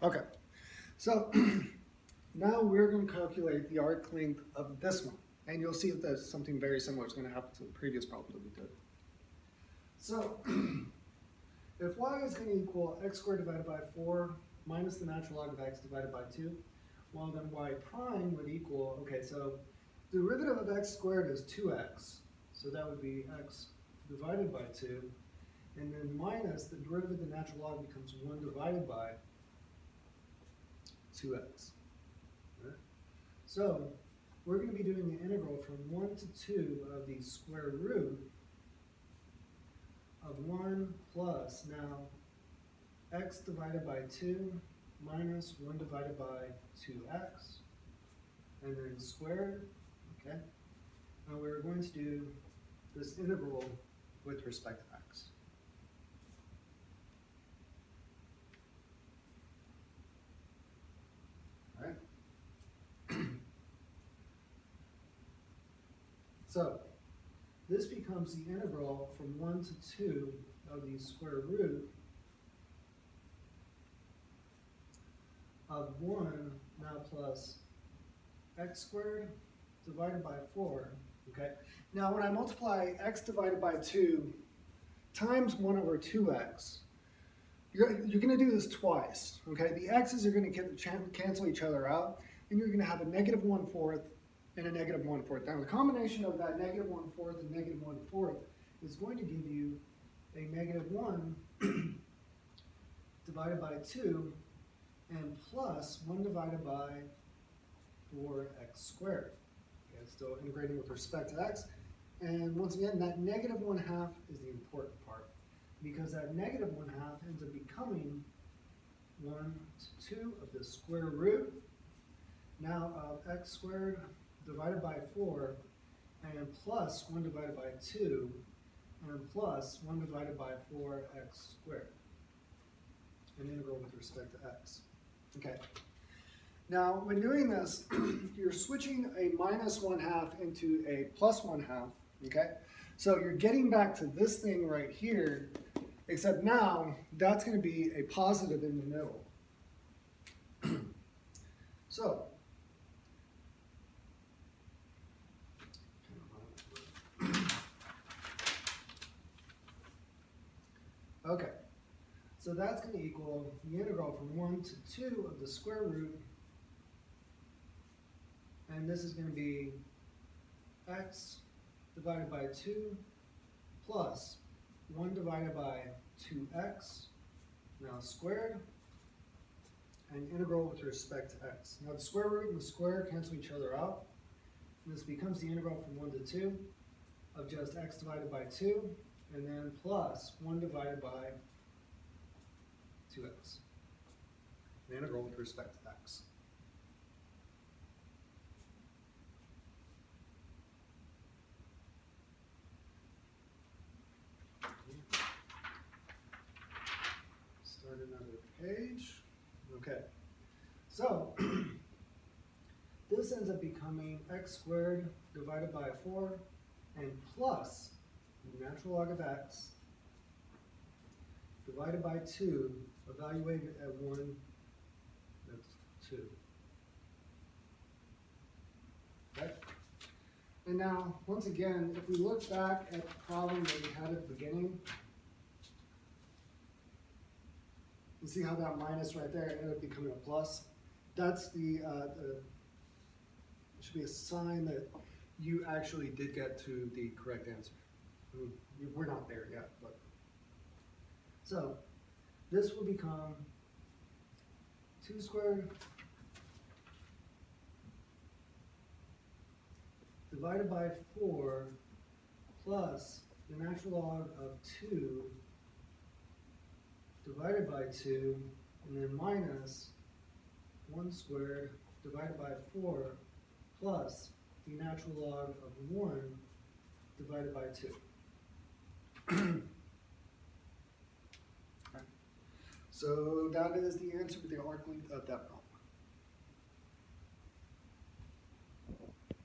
Okay, so now we're going to calculate the arc length of this one. And you'll see that something very similar is going to happen to the previous problem that we did. So if y is going to equal x squared divided by 4 minus the natural log of x divided by 2, well then y prime would equal, okay, so the derivative of x squared is 2x. So that would be x divided by 2. And then minus the derivative of the natural log becomes 1 divided by 2x. Right? So we're going to be doing the integral from 1 to 2 of the square root of 1 plus now x divided by 2 minus 1 divided by 2x, and then squared, okay? Now we're going to do this integral with respect to x. All right? So this becomes the integral from 1 to 2 of the square root of 1 now plus x squared divided by 4, okay? Now when I multiply x divided by 2 times 1 over 2x, you're going to do this twice, okay? The x's are going to cancel each other out, and you're going to have a negative 1/4 and a negative 1/4. Now the combination of that negative 1/4 and negative 1/4 is going to give you a negative 1 divided by 2 and plus 1 divided by 4x squared. Okay, still integrating with respect to x. And once again, that negative 1/2 is the important part, because that negative 1/2 ends up becoming 1 to 2 of the square root now of x squared divided by 4 and plus 1 divided by 2 and plus 1 divided by 4x squared, an integral with respect to x. Okay. Now, when doing this, you're switching a minus 1/2 into a plus 1/2, okay? So you're getting back to this thing right here, except now that's going to be a positive in the middle. So, okay. So that's going to equal the integral from 1 to 2 of the square root, and this is going to be x divided by 2 plus 1 divided by 2x, now squared, and integral with respect to x. Now the square root and the square cancel each other out, and this becomes the integral from 1 to 2 of just x divided by 2, and then plus 1 divided by 2x, the integral with respect to x. Start another page. Okay, so this ends up becoming x squared divided by 4 and plus the natural log of x divided by 2, evaluated at 1, that's 2. Okay? And now, once again, if we look back at the problem that we had at the beginning, you see how that minus right there ended up becoming a plus? That's it should be a sign that you actually did get to the correct answer. We're not there yet, but. So, this will become 2 squared divided by 4 plus the natural log of 2 divided by 2, and then minus 1 squared divided by 4 plus the natural log of 1 divided by 2. So that is the answer to the arc length of that problem.